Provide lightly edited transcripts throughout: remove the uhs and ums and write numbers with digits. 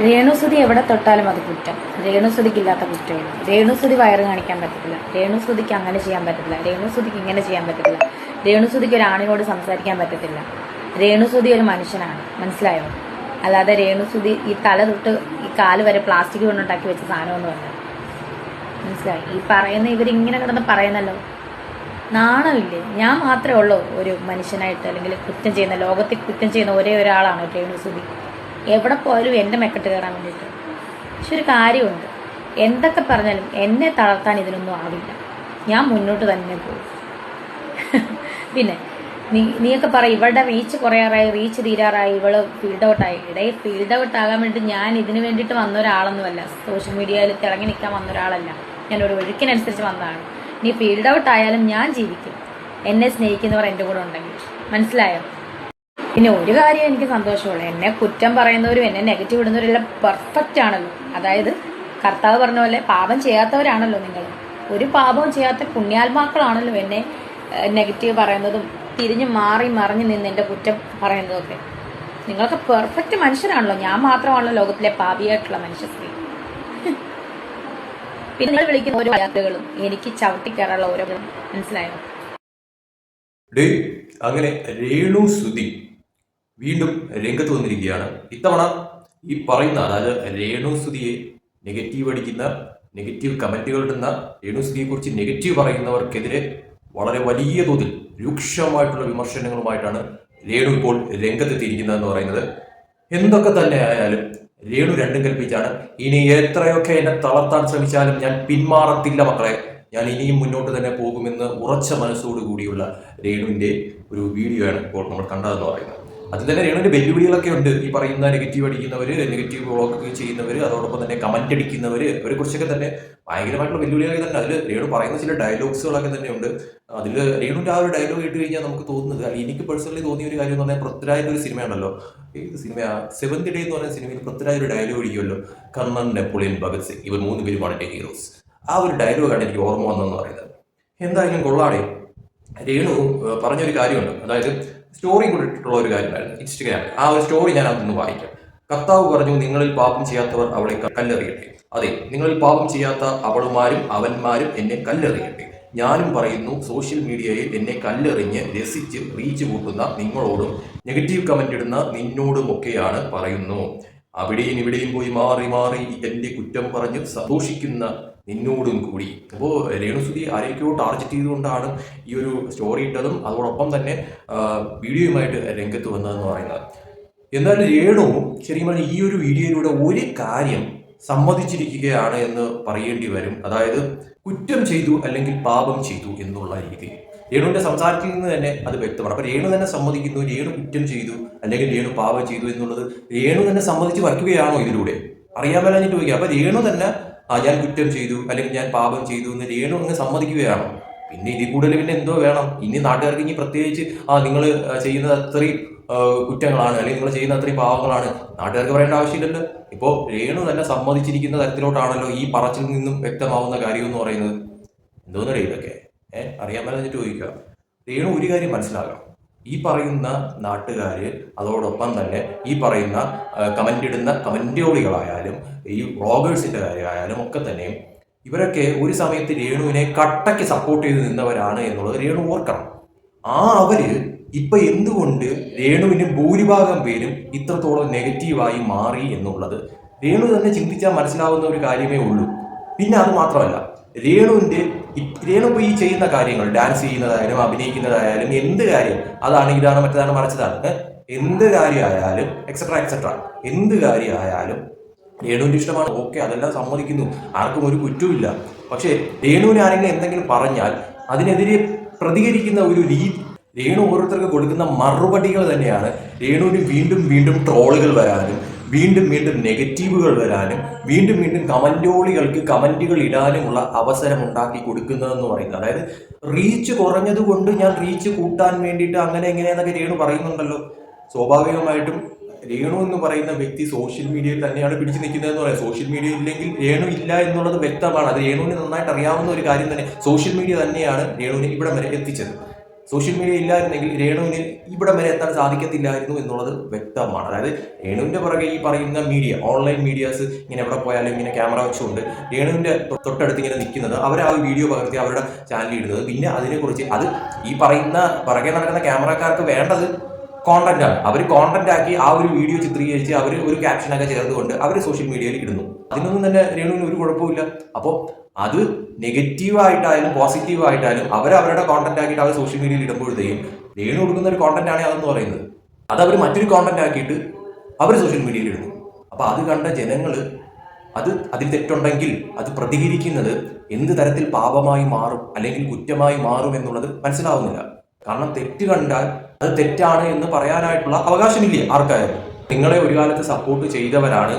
രേണുസുതി എവിടെ തൊട്ടാലും അത് കുറ്റം. രേണുസുതിക്കില്ലാത്ത കുറ്റമില്ല. രേണുസുതി വയറ് കാണിക്കാൻ പറ്റത്തില്ല. രേണുസുതിക്ക് അങ്ങനെ ചെയ്യാൻ പറ്റത്തില്ല. രേണുസുതിക്ക് ഇങ്ങനെ ചെയ്യാൻ പറ്റത്തില്ല. രേണുസുതിക്ക് ഒരു ആണിനോട് സംസാരിക്കാൻ പറ്റത്തില്ല. രേണുസുതി ഒരു മനുഷ്യനാണ്, മനസ്സിലായോ? അല്ലാതെ രേണുസുതി ഈ തല തൊട്ട് ഈ കാല് വരെ പ്ലാസ്റ്റിക് കൊണ്ടുണ്ടാക്കി വെച്ച സാധനമൊന്നുമല്ല, മനസ്സിലായി? ഈ പറയുന്ന ഇവരിങ്ങനെ കിടന്ന് പറയുന്നല്ലോ, നാണമില്ലേ? ഞാൻ മാത്രമേ ഉള്ളൂ ഒരു മനുഷ്യനായിട്ട് അല്ലെങ്കിൽ കുറ്റം ചെയ്യുന്ന, ലോകത്തിൽ കുറ്റം ചെയ്യുന്ന ഒരേ ഒരാളാണ് രേണുസുതി. എവിടെ പോയാലും എൻ്റെ മെക്കെട്ട് കയറാൻ വേണ്ടിയിട്ട്. പക്ഷെ ഒരു കാര്യമുണ്ട്, എന്തൊക്കെ പറഞ്ഞാലും എന്നെ തളർത്താൻ ഇതിനൊന്നും ആവില്ല. ഞാൻ മുന്നോട്ട് തന്നെ പോകും. പിന്നെ നീയൊക്കെ പറയും ഇവളുടെ റീച്ച് കുറയാറായി, റീച്ച് തീരാറായി, ഇവള് ഫീൽഡ് ഔട്ടായി. ഫീൽഡ് ഔട്ട് ആകാൻ വേണ്ടിയിട്ട് ഞാൻ ഇതിന് വേണ്ടിയിട്ട് വന്ന ഒരാളൊന്നുമല്ല. സോഷ്യൽ മീഡിയയിൽ തിളങ്ങി നിൽക്കാൻ വന്ന ഒരാളല്ല. ഞാനൊരു ഒഴുക്കിനനുസരിച്ച് വന്നതാണ്. നീ ഫീൽഡ് ഔട്ട് ആയാലും ഞാൻ ജീവിക്കും, എന്നെ സ്നേഹിക്കുന്നവർ എൻ്റെ കൂടെ ഉണ്ടെങ്കിൽ, മനസ്സിലായോ? പിന്നെ ഒരു കാര്യം എനിക്ക് സന്തോഷമുള്ളൂ, എന്നെ കുറ്റം പറയുന്നവരും എന്നെ നെഗറ്റീവ് ഇടുന്നവരും എല്ലാം പെർഫെക്റ്റ് ആണല്ലോ. അതായത് കർത്താവ് പറഞ്ഞ പോലെ പാപം ചെയ്യാത്തവരാണല്ലോ നിങ്ങൾ. ഒരു പാപവും ചെയ്യാത്ത പുണ്യാത്മാക്കളാണല്ലോ എന്നെ നെഗറ്റീവ് പറയുന്നതും തിരിഞ്ഞ് മാറി മറിഞ്ഞ് നിന്ന് എൻ്റെ കുറ്റം പറയുന്നതൊക്കെ. നിങ്ങളൊക്കെ പെർഫെക്റ്റ് മനുഷ്യരാണല്ലോ. ഞാൻ മാത്രമാണല്ലോ ലോകത്തിലെ പാപിയായിട്ടുള്ള മനുഷ്യ സ്ത്രീ. പിന്നെ നിങ്ങൾ വിളിക്കുന്ന ഓരോ വാക്കുകളും എനിക്ക് ചവിട്ടിക്കയറുള്ള ഓരോ, മനസ്സിലായോ? അങ്ങനെ രേണുസുതി വീണ്ടും രംഗത്ത് വന്നിരിക്കുകയാണ്. ഇത്തവണ ഈ പറയുന്ന, അതായത് രേണുസുതിയെ നെഗറ്റീവ് അടിക്കുന്ന, നെഗറ്റീവ് കമന്റുകൾ ഇടുന്ന, രേണുസുതിയെ കുറിച്ച് നെഗറ്റീവ് പറയുന്നവർക്കെതിരെ വളരെ വലിയ തോതിൽ രൂക്ഷമായിട്ടുള്ള വിമർശനങ്ങളുമായിട്ടാണ് രേണു ഇപ്പോൾ രംഗത്തെത്തിയിരിക്കുന്നതെന്ന് പറയുന്നത്. എന്തൊക്കെ തന്നെ ആയാലും രേണു രണ്ടും കൽപ്പിച്ചാണ്. ഇനി എത്രയൊക്കെ എന്നെ തളർത്താൻ ശ്രമിച്ചാലും ഞാൻ പിന്മാറത്തില്ല മക്കളെ, ഞാൻ ഇനിയും മുന്നോട്ട് തന്നെ പോകുമെന്ന് ഉറച്ച മനസ്സോടുകൂടിയുള്ള രേണുവിന്റെ ഒരു വീഡിയോ ആണ് ഇപ്പോൾ നമ്മൾ കണ്ടതെന്ന് പറയുന്നത്. അതിൽ തന്നെ രേണുവിന്റെ വെല്ലുവിളികളൊക്കെ ഉണ്ട്. ഈ പറയുന്ന നെഗറ്റീവ് അടിക്കുന്നവര്, നെഗറ്റീവ് വ്ളോഗ് ചെയ്യുന്നവര്, അതോടൊപ്പം തന്നെ കമന്റ് അടിക്കുന്നവര്, അവരെ കുറിച്ചൊക്കെ തന്നെ ഭയങ്കരമായിട്ടുള്ള വെല്ലുവിളികളൊക്കെ തന്നെ. അതിൽ രേണു പറയുന്ന ചില ഡയലോഗ്സുകളൊക്കെ തന്നെ ഉണ്ട്. അതിൽ രേണുവിന്റെ ആ ഒരു ഡയലോഗ് ഇട്ട് കഴിഞ്ഞാൽ നമുക്ക് തോന്നുന്നത്, എനിക്ക് പേഴ്സണലി തോന്നിയ ഒരു കാര്യം എന്ന് പറഞ്ഞാൽ, പൃഥ്വിരാജിന്റെ ഒരു സിനിമയുണ്ടല്ലോ, ഏത് സിനിമ, സെവന്ത് ഡേ എന്ന് പറയുന്ന സിനിമയിൽ പൃഥ്വിരാജ് ഒരു ഡയലോഗ് അടിക്കുമല്ലോ, കർണൻ, നെപ്പോളിയൻ, ഭഗത് സിംഗ്, ഇവർ 3 പേരുമാണ് എന്റെ ഹീറോസ്. ആ ഒരു ഡയലോഗാണ് എനിക്ക് ഓർമ്മ വന്നതെന്ന് പറയുന്നത്. എന്തായാലും കൊള്ളാടെ. രേണു പറഞ്ഞൊരു കാര്യമുണ്ട്, അതായത് സ്റ്റോറി കൂടെ ഇട്ടിട്ടുള്ള ഒരു കാര്യമായിരുന്നു ഇൻസ്റ്റഗ്രാം. ആ ഒരു സ്റ്റോറി ഞാൻ അതൊന്ന് വായിക്കാം. കർത്താവ് പറഞ്ഞു, നിങ്ങളിൽ പാപം ചെയ്യാത്തവർ അവളെ കല്ലെറിയട്ടെ. അതെ, നിങ്ങളിൽ പാപം ചെയ്യാത്ത അവളുമാരും അവന്മാരും എന്നെ കല്ലെറിയട്ടെ. ഞാനും പറയുന്നു, സോഷ്യൽ മീഡിയയിൽ എന്നെ കല്ലെറിഞ്ഞ് രസിച്ച് റീച്ച് കൂട്ടുന്ന നിങ്ങളോടും നെഗറ്റീവ് കമന്റ് ഇടുന്ന നിന്നോടുമൊക്കെയാണ് പറയുന്നു. അവിടെയും ഇവിടെയും പോയി മാറി മാറി എന്റെ കുറ്റം പറഞ്ഞ് സന്തോഷിക്കുന്ന നിന്നോടും കൂടി. അപ്പോൾ രേണുസുതി ആരെയൊക്കെയോ ടാർഗറ്റ് ചെയ്തുകൊണ്ടാണ് ഈ ഒരു സ്റ്റോറി ഇട്ടതും അതോടൊപ്പം തന്നെ വീഡിയോയുമായിട്ട് രംഗത്ത് വന്നതെന്ന് പറയുന്നത്. എന്നാലും രേണു ശരിക്കും പറഞ്ഞാൽ ഈ ഒരു വീഡിയോയിലൂടെ ഒരു കാര്യം സമ്മതിച്ചിരിക്കുകയാണ് എന്ന് പറയേണ്ടി വരും. അതായത് കുറ്റം ചെയ്തു അല്ലെങ്കിൽ പാപം ചെയ്തു എന്നുള്ള രീതിയിൽ രേണുവിന്റെ സംസാരത്തിൽ നിന്ന് തന്നെ അത് വ്യക്തമാണ്. അപ്പൊ രേണു തന്നെ സമ്മതിക്കുന്നു, രേണു കുറ്റം ചെയ്തു അല്ലെങ്കിൽ രേണു പാപം ചെയ്തു എന്നുള്ളത് രേണു തന്നെ സമ്മതിച്ച് വയ്ക്കുകയാണോ ഇതിലൂടെ? അറിയാൻ മേലാഞ്ഞിട്ട് ചോദിക്കുക. അപ്പൊ രേണു തന്നെ ഞാൻ കുറ്റം ചെയ്തു അല്ലെങ്കിൽ ഞാൻ പാപം ചെയ്തു എന്ന് രേണു അങ്ങ് സമ്മതിക്കുകയാണോ? പിന്നെ ഇതിൽ കൂടുതൽ പിന്നെ എന്തോ വേണം? ഇനി നാട്ടുകാർക്ക് ഇനി പ്രത്യേകിച്ച് നിങ്ങൾ ചെയ്യുന്നത് അത്രയും കുറ്റങ്ങളാണ് അല്ലെങ്കിൽ നിങ്ങൾ ചെയ്യുന്ന അത്രയും പാവങ്ങളാണ് നാട്ടുകാർക്ക് പറയേണ്ട ആവശ്യമില്ലല്ലോ. ഇപ്പോ രേണു തന്നെ സമ്മതിച്ചിരിക്കുന്ന തരത്തിലോട്ടാണല്ലോ ഈ പറച്ചിൽ നിന്നും വ്യക്തമാവുന്ന കാര്യം എന്ന് പറയുന്നത്. എന്തോന്നടേ ഇതൊക്കെ? അറിയാൻ മേലെന്നിട്ട് ചോദിക്കുക. രേണു ഒരു കാര്യം മനസ്സിലാക്കണം, ഈ പറയുന്ന നാട്ടുകാര്, അതോടൊപ്പം തന്നെ ഈ പറയുന്ന കമന്റ് ഇടുന്ന കമന്റോളികളായാലും ഈ വ്ളോഗേഴ്സിന്റെ കാര്യമായാലും ഒക്കെ തന്നെ ഇവരൊക്കെ ഒരു സമയത്ത് രേണുവിനെ കട്ടയ്ക്ക് സപ്പോർട്ട് ചെയ്ത് നിന്നവരാണ് എന്നുള്ളത് രേണു ഓർക്കണം. അവര് ഇപ്പൊ എന്തുകൊണ്ട് രേണുവിന് ഭൂരിഭാഗം പേരും ഇത്രത്തോളം നെഗറ്റീവായി മാറി എന്നുള്ളത് രേണു തന്നെ ചിന്തിച്ചാൽ മനസ്സിലാവുന്ന ഒരു കാര്യമേ ഉള്ളൂ. പിന്നെ അത് മാത്രമല്ല, രേണു ഇപ്പൊ ഈ ചെയ്യുന്ന കാര്യങ്ങൾ, ഡാൻസ് ചെയ്യുന്നതായാലും അഭിനയിക്കുന്നതായാലും എന്ത് കാര്യം, അതാണ് ഇതാണ് മറ്റേതാണ് മറിച്ചതാണ്, എന്ത് കാര്യമായാലും എക്സെട്ര എക്സെട്ര, എന്ത് കാര്യമായാലും രേണുവിന്റെ ഇഷ്ടമാണ്. ഓക്കെ, അതെല്ലാം സമ്മതിക്കുന്നു, ആർക്കും ഒരു കുറ്റവുമില്ല. പക്ഷെ രേണുവിന് ആരെങ്കിലും എന്തെങ്കിലും പറഞ്ഞാൽ അതിനെതിരെ പ്രതികരിക്കുന്ന ഒരു രീതി, രേണു ഓരോരുത്തർക്ക് കൊടുക്കുന്ന മറുപടികൾ തന്നെയാണ് രേണുവിന് വീണ്ടും വീണ്ടും ട്രോളുകൾ വരാനും വീണ്ടും വീണ്ടും നെഗറ്റീവുകൾ വരാനും വീണ്ടും വീണ്ടും കമന്റോളികൾക്ക് കമന്റുകൾ ഇടാനുമുള്ള അവസരം ഉണ്ടാക്കി കൊടുക്കുന്നതെന്ന് പറയുന്നത്. അതായത് റീച്ച് കുറഞ്ഞത് കൊണ്ട് ഞാൻ റീച്ച് കൂട്ടാൻ വേണ്ടിയിട്ട് അങ്ങനെ എങ്ങനെയെന്നൊക്കെ രേണു പറയുന്നുണ്ടല്ലോ. സ്വാഭാവികമായിട്ടും രേണു എന്ന് പറയുന്ന വ്യക്തി സോഷ്യൽ മീഡിയയിൽ തന്നെയാണ് പിടിച്ചു നിൽക്കുന്നതെന്ന് പറയാം. സോഷ്യൽ മീഡിയ ഇല്ലെങ്കിൽ രേണു ഇല്ല എന്നുള്ളത് വ്യക്തമാണ്. അത് രേണുവിന് നന്നായിട്ട് അറിയാവുന്ന ഒരു കാര്യം തന്നെ. സോഷ്യൽ മീഡിയ തന്നെയാണ് രേണുവിനെ ഇവിടെ വരെ എത്തിച്ചത്. സോഷ്യൽ മീഡിയ ഇല്ലായിരുന്നെങ്കിൽ രേണുവിന് ഇവിടം വരെ എത്താൻ സാധിക്കത്തില്ലായിരുന്നു എന്നുള്ളത് വ്യക്തമാണ്. അതായത് രേണുവിന്റെ പുറകെ ഈ പറയുന്ന മീഡിയ, ഓൺലൈൻ മീഡിയാസ് ഇങ്ങനെ എവിടെ പോയാലും ഇങ്ങനെ ക്യാമറ വെച്ചുകൊണ്ട് രേണുവിന്റെ തൊട്ടടുത്ത് ഇങ്ങനെ നിൽക്കുന്നത്, അവർ ആ വീഡിയോ പകർത്തി അവരുടെ ചാനലിൽ ഇടുന്നത്, പിന്നെ അതിനെക്കുറിച്ച് അത് ഈ പറയുന്ന പുറകെ നടക്കുന്ന ക്യാമറക്കാർക്ക് വേണ്ടത് കോണ്ടന്റ് ആണ്. അവർ കോണ്ടന്റ് ആക്കി ആ ഒരു വീഡിയോ ചിത്രീകരിച്ച് അവർ ഒരു ക്യാപ്ഷനൊക്കെ ചേർത്തുകൊണ്ട് അവർ സോഷ്യൽ മീഡിയയിൽ ഇടുന്നു. അതിനൊന്നും തന്നെ രേണുവിന് ഒരു കുഴപ്പമില്ല. അപ്പോൾ അത് നെഗറ്റീവായിട്ടായാലും പോസിറ്റീവായിട്ടായാലും അവരവരുടെ കോണ്ടന്റ് ആക്കിയിട്ട് അവർ സോഷ്യൽ മീഡിയയിൽ ഇടുമ്പോഴത്തേക്കും രേണു കൊടുക്കുന്ന ഒരു കോണ്ടന്റ് ആണ് അതെന്ന് പറയുന്നത്. അത് അവർ മറ്റൊരു കോണ്ടന്റ് ആക്കിയിട്ട് അവർ സോഷ്യൽ മീഡിയയിൽ ഇടുന്നു. അപ്പോൾ അത് കണ്ട ജനങ്ങൾ അതിൽ തെറ്റുണ്ടെങ്കിൽ അത് പ്രതികരിക്കുന്നത് എന്ത് തരത്തിൽ പാപമായി മാറും അല്ലെങ്കിൽ കുറ്റമായി മാറും എന്നുള്ളത് മനസ്സിലാവുന്നില്ല. കാരണം തെറ്റ് കണ്ടാൽ അത് തെറ്റാണ് എന്ന് പറയാനായിട്ടുള്ള അവകാശമില്ലേ ആർക്കായാലും. നിങ്ങളെ ഒരു കാലത്ത് സപ്പോർട്ട് ചെയ്തവരാണ്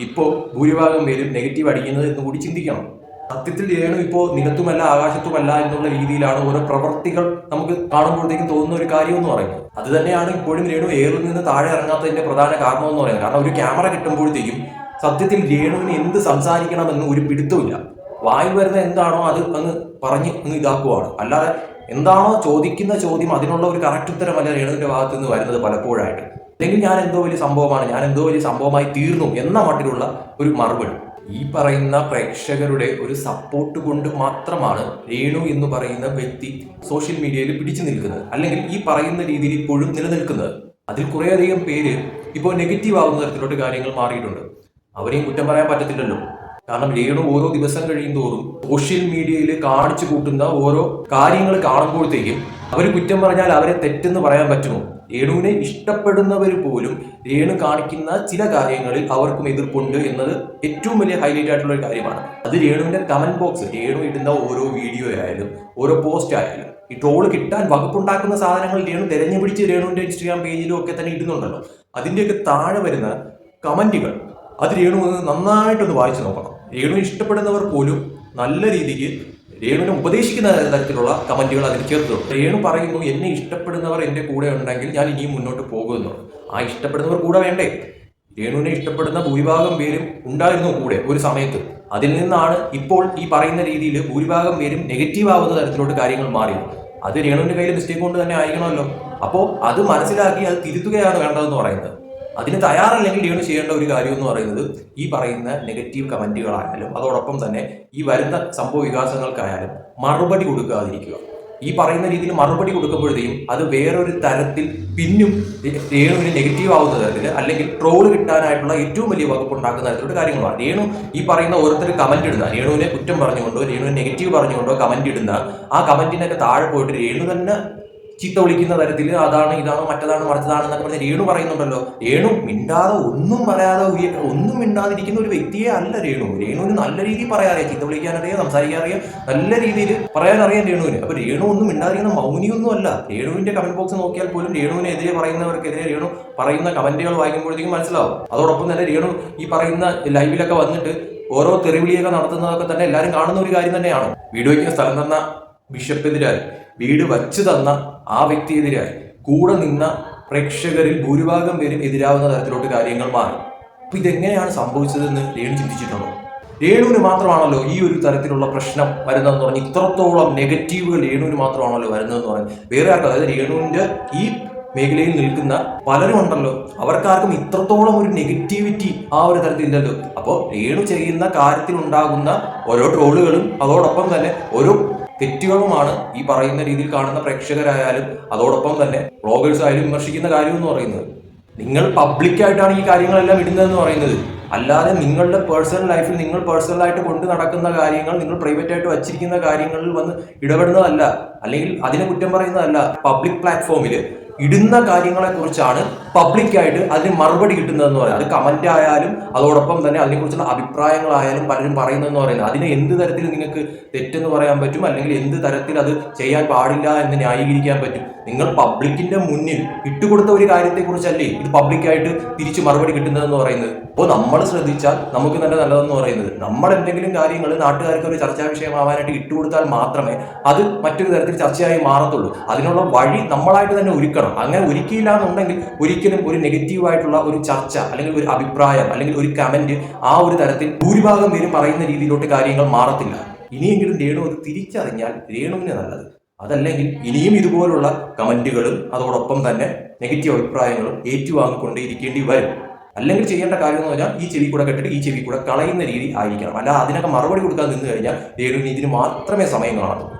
ഇപ്പോൾ ഭൂരിഭാഗം പേരും നെഗറ്റീവ് അടിക്കുന്നത് എന്ന് കൂടി ചിന്തിക്കണം. സത്യത്തിൽ രേണു ഇപ്പോൾ നിലത്തുമല്ല ആകാശത്തുമല്ല എന്നുള്ള രീതിയിലാണ് ഓരോ പ്രവർത്തികൾ നമുക്ക് കാണുമ്പോഴത്തേക്കും തോന്നുന്ന ഒരു കാര്യം എന്ന് പറയുന്നത്. അത് തന്നെയാണ് ഇപ്പോഴും രേണു എയറിൽ നിന്ന് താഴെ ഇറങ്ങാത്തതിന്റെ പ്രധാന കാരണം എന്ന് പറയുന്നത്. കാരണം ഒരു ക്യാമറ കിട്ടുമ്പോഴത്തേക്കും സത്യത്തിൽ രേണുവിന് എന്ത് സംസാരിക്കണമെന്ന് ഒരു പിടുത്തമില്ല. വായിൽ വരുന്ന എന്താണോ അത് പറഞ്ഞ് ഇതാക്കുവാണ്. അല്ലാതെ എന്താണോ ചോദിക്കുന്ന ചോദ്യം അതിനുള്ള ഒരു കറക്റ്റ് ഉത്തരമല്ല രേണുവിന്റെ ഭാഗത്ത് നിന്ന് വരുന്നത് പലപ്പോഴായിട്ട്. അല്ലെങ്കിൽ ഞാൻ എന്തോ വലിയ സംഭവമാണ്, ഞാൻ എന്തോ വലിയ സംഭവമായി തീർന്നു എന്ന മട്ടിലുള്ള ഒരു മറുപടി. ഈ പറയുന്ന പ്രേക്ഷകരുടെ ഒരു സപ്പോർട്ട് കൊണ്ട് മാത്രമാണ് രേണു എന്ന് പറയുന്ന വ്യക്തി സോഷ്യൽ മീഡിയയിൽ പിടിച്ചു നിൽക്കുന്നത്, അല്ലെങ്കിൽ ഈ പറയുന്ന രീതിയിൽ ഇപ്പോഴും നിലനിൽക്കുന്നത്. അതിൽ കുറേയധികം പേര് ഇപ്പോൾ നെഗറ്റീവ് ആവുന്ന തരത്തിലോട്ട് കാര്യങ്ങൾ മാറിയിട്ടുണ്ട്. അവരെയും കുറ്റം പറയാൻ പറ്റത്തില്ലല്ലോ. കാരണം രേണു ഓരോ ദിവസം കഴിയും തോറും സോഷ്യൽ മീഡിയയിൽ കാണിച്ചു കൂട്ടുന്ന ഓരോ കാര്യങ്ങൾ കാണുമ്പോഴത്തേക്കും അവർ കുറ്റം പറഞ്ഞാൽ അവരെ തെറ്റെന്ന് പറയാൻ പറ്റുമോ? രേണുവിനെ ഇഷ്ടപ്പെടുന്നവർ പോലും രേണു കാണിക്കുന്ന ചില കാര്യങ്ങളിൽ അവർക്കും എതിർപ്പുണ്ട് എന്നത് ഏറ്റവും വലിയ ഹൈലൈറ്റ് ആയിട്ടുള്ള ഒരു കാര്യമാണ്. അത് രേണുവിന്റെ കമന്റ് ബോക്സ്, രേണു ഇടുന്ന ഓരോ വീഡിയോ ആയാലും ഓരോ പോസ്റ്റ് ആയാലും ഈ ട്രോള് കിട്ടാൻ വകുപ്പുണ്ടാക്കുന്ന സാധനങ്ങൾ രേണു തെരഞ്ഞു പിടിച്ച് രേണുവിന്റെ ഇൻസ്റ്റാഗ്രാം പേജിലും ഒക്കെ തന്നെ ഇടുന്നുണ്ടല്ലോ. അതിന്റെയൊക്കെ താഴെ വരുന്ന കമന്റുകൾ അത് രേണു നന്നായിട്ടൊന്ന് വായിച്ചു നോക്കണം. രേണു ഇഷ്ടപ്പെടുന്നവർ പോലും നല്ല രീതിക്ക് രേണുവിനെ ഉപദേശിക്കുന്ന തരത്തിലുള്ള കമന്റുകൾ അതിൽ ചേർത്തു. രേണു പറയുന്നു, എന്നെ ഇഷ്ടപ്പെടുന്നവർ എൻ്റെ കൂടെ ഉണ്ടെങ്കിൽ ഞാൻ ഇനിയും മുന്നോട്ട് പോകുന്നു. ആ ഇഷ്ടപ്പെടുന്നവർ കൂടെ വേണ്ടേ? രേണുവിനെ ഇഷ്ടപ്പെടുന്ന ഭൂരിഭാഗം പേരും ഉണ്ടായിരുന്നു കൂടെ ഒരു സമയത്ത്. അതിൽ നിന്നാണ് ഇപ്പോൾ ഈ പറയുന്ന രീതിയിൽ ഭൂരിഭാഗം പേരും നെഗറ്റീവ് ആവുന്ന തരത്തിലോട്ട് കാര്യങ്ങൾ മാറിയത്. അത് രേണുവിന്റെ കയ്യിൽ മിസ്റ്റേക്ക് കൊണ്ട് തന്നെ ആയിരിക്കണമല്ലോ. അപ്പോൾ അത് മനസ്സിലാക്കി അത് തിരുത്തുകയാണ് വേണ്ടതെന്ന് പറയുന്നത്. അതിന് തയ്യാറല്ലെങ്കിൽ രേണു ചെയ്യേണ്ട ഒരു കാര്യം എന്ന് പറയുന്നത് ഈ പറയുന്ന നെഗറ്റീവ് കമന്റുകളായാലും അതോടൊപ്പം തന്നെ ഈ വരുന്ന സംഭവ വികാസങ്ങൾക്കായാലും മറുപടി കൊടുക്കാതിരിക്കുക. ഈ പറയുന്ന രീതിയിൽ മറുപടി കൊടുക്കുമ്പോഴത്തേക്കും അത് വേറൊരു തരത്തിൽ പിന്നും രേണുവിന് നെഗറ്റീവ് ആവുന്ന തരത്തിൽ അല്ലെങ്കിൽ ട്രോള് കിട്ടാനായിട്ടുള്ള ഏറ്റവും വലിയ വകുപ്പുണ്ടാക്കുന്ന തരത്തിലുള്ള കാര്യങ്ങളാണ്. രേണു ഈ പറയുന്ന ഓരോരുത്തർ കമന്റ് ഇടുന്ന, രേണുവിനെ കുറ്റം പറഞ്ഞുകൊണ്ടോ രേണുവിനെ നെഗറ്റീവ് പറഞ്ഞുകൊണ്ടോ കമന്റ് ഇടുന്ന ആ കമന്റിനൊക്കെ താഴെ പോയിട്ട് രേണു തന്നെ ചീത്ത വിളിക്കുന്ന തരത്തിൽ അതാണ് ഇതാണ് മറ്റതാണ് മറിച്ചതാണ് എന്നൊക്കെ പറഞ്ഞ് രേണു പറയുന്നുണ്ടല്ലോ. രേണു മിണ്ടാതെ ഒന്നും പറയാതെ ഒന്നും മിണ്ടാതിരിക്കുന്ന ഒരു വ്യക്തിയെ അല്ല രേണു. രേണുവിന് നല്ല രീതിയിൽ പറയാറിയാം, ചീത്ത വിളിക്കാനറിയാം, സംസാരിക്കാറിയാം, നല്ല രീതിയിൽ പറയാനറിയാം രേണുവിന്. അപ്പൊ രേണു ഒന്നും മിണ്ടാതിരിക്കുന്ന മൗനിയൊന്നും അല്ല. രേണുവിന്റെ കമന്റ് ബോക്സ് നോക്കിയാൽ പോലും രേണുവിനെതിരെ പറയുന്നവർക്കെതിരെ രേണു പറയുന്ന കമന്റുകൾ വായിക്കുമ്പോഴത്തേക്കും മനസ്സിലാവും. അതോടൊപ്പം തന്നെ രേണു ഈ പറയുന്ന ലൈവിലൊക്കെ വന്നിട്ട് ഓരോ തെറിവിളിയൊക്കെ നടത്തുന്നതൊക്കെ തന്നെ എല്ലാവരും കാണുന്ന ഒരു കാര്യം തന്നെയാണ്. വീഡിയോയ്ക്ക് സ്ഥലം തന്ന ബിഷപ്പെതിരായി, വീട് വച്ചു തന്ന ആ വ്യക്തിയെതിരായി കൂടെ നിന്ന പ്രേക്ഷകരിൽ ഭൂരിഭാഗം പേരും എതിരാവുന്ന തരത്തിലോട്ട് കാര്യങ്ങൾ മാറി. അപ്പൊ ഇതെങ്ങനെയാണ് സംഭവിച്ചതെന്ന് രേണു ചിന്തിച്ചിട്ടുണ്ടോ? രേണുവിന് മാത്രമാണല്ലോ ഈ ഒരു തരത്തിലുള്ള പ്രശ്നം വരുന്നതെന്ന് പറഞ്ഞ് ഇത്രത്തോളം നെഗറ്റീവുകൾ രേണുവിന് മാത്രമാണല്ലോ വരുന്നതെന്ന് പറഞ്ഞ് വേറെ ആർക്കും, അതായത് രേണുവിന്റെ ഈ മേഖലയിൽ നിൽക്കുന്ന പലരും ഉണ്ടല്ലോ, അവർക്കാർക്കും ഇത്രത്തോളം ഒരു നെഗറ്റിവിറ്റി ആ ഒരു തരത്തിലില്ലല്ലോ. അപ്പോൾ രേണു ചെയ്യുന്ന കാര്യത്തിൽ ഉണ്ടാകുന്ന ഓരോ ട്രോളുകളും അതോടൊപ്പം തന്നെ ഓരോ തെറ്റുകളുമാണ് ഈ പറയുന്ന രീതിയിൽ കാണുന്ന പ്രേക്ഷകരായാലും അതോടൊപ്പം തന്നെ വ്ളോഗേഴ്സ് ആയാലും വിമർശിക്കുന്ന കാര്യം എന്ന് പറയുന്നത്. നിങ്ങൾ പബ്ലിക്കായിട്ടാണ് ഈ കാര്യങ്ങളെല്ലാം ഇടുന്നതെന്ന് പറയുന്നത്. അല്ലാതെ നിങ്ങളുടെ പേഴ്സണൽ ലൈഫിൽ നിങ്ങൾ പേഴ്സണലായിട്ട് കൊണ്ട് നടക്കുന്ന കാര്യങ്ങൾ, നിങ്ങൾ പ്രൈവറ്റ് ആയിട്ട് വച്ചിരിക്കുന്ന കാര്യങ്ങളിൽ വന്ന് ഇടപെടുന്നതല്ല, അല്ലെങ്കിൽ അതിനെ കുറ്റം പറയുന്നതല്ല. പബ്ലിക് പ്ലാറ്റ്ഫോമിൽ ഇടുന്ന കാര്യങ്ങളെ കുറിച്ചാണ് പബ്ലിക്കായിട്ട് അതിന് മറുപടി കിട്ടുന്നതെന്ന് പറയാം. അത് കമന്റ് ആയാലും അതോടൊപ്പം തന്നെ അതിനെക്കുറിച്ചുള്ള അഭിപ്രായങ്ങളായാലും പലരും പറയുന്നതെന്ന് പറയുന്നത്. അതിനെ എന്ത് തരത്തിൽ നിങ്ങൾക്ക് തെറ്റെന്ന് പറയാൻ പറ്റും, അല്ലെങ്കിൽ എന്ത് തരത്തിൽ അത് ചെയ്യാൻ പാടില്ല എന്ന് ന്യായീകരിക്കാൻ പറ്റും? നിങ്ങൾ പബ്ലിക്കിന്റെ മുന്നിൽ ഇട്ടുകൊടുത്ത ഒരു കാര്യത്തെക്കുറിച്ചല്ലേ ഇത് പബ്ലിക്കായിട്ട് തിരിച്ചു മറുപടി കിട്ടുന്നതെന്ന് പറയുന്നത്. അപ്പോൾ നമ്മൾ ശ്രദ്ധിച്ചാൽ നമുക്ക് തന്നെ നല്ലതെന്ന് പറയുന്നത്, നമ്മൾ എന്തെങ്കിലും കാര്യങ്ങൾ നാട്ടുകാർക്ക് ഒരു ചർച്ചാ വിഷയമാവാനായിട്ട് ഇട്ടുകൊടുത്താൽ മാത്രമേ അത് മറ്റൊരു തരത്തിൽ ചർച്ചയായി മാറത്തുള്ളൂ. അതിനുള്ള വഴി നമ്മളായിട്ട് തന്നെ ഒരുക്കണം. അങ്ങനെ ഒരുക്കിയില്ല എന്നുണ്ടെങ്കിൽ ഒരിക്കലും ഒരു നെഗറ്റീവായിട്ടുള്ള ഒരു ചർച്ച അല്ലെങ്കിൽ ഒരു അഭിപ്രായം അല്ലെങ്കിൽ ഒരു കമന്റ് ആ ഒരു തരത്തിൽ ഭൂരിഭാഗം പേരും പറയുന്ന രീതിയിലോട്ട് കാര്യങ്ങൾ മാറത്തില്ല. ഇനിയെങ്കിലും രേണു അത് തിരിച്ചറിഞ്ഞാൽ രേണുവിന് നല്ലത്. അതല്ലെങ്കിൽ ഇനിയും ഇതുപോലുള്ള കമന്റുകളും അതോടൊപ്പം തന്നെ നെഗറ്റീവ് അഭിപ്രായങ്ങളും ഏറ്റുവാങ്ങിക്കൊണ്ടേയിരിക്കേണ്ടി വരും. അല്ലെങ്കിൽ ചെയ്യേണ്ട കാര്യം എന്ന് പറഞ്ഞാൽ ഈ ചെവി കൂടെ കെട്ടിട്ട് ഈ ചെവി കൂടെ കളയുന്ന രീതി ആയിരിക്കണം. അല്ല അതിനൊക്കെ മറുപടി കൊടുക്കാൻ നിന്ന് കഴിഞ്ഞാൽ രേണുവിന് ഇതിന് മാത്രമേ സമയം കാണത്തുള്ളൂ.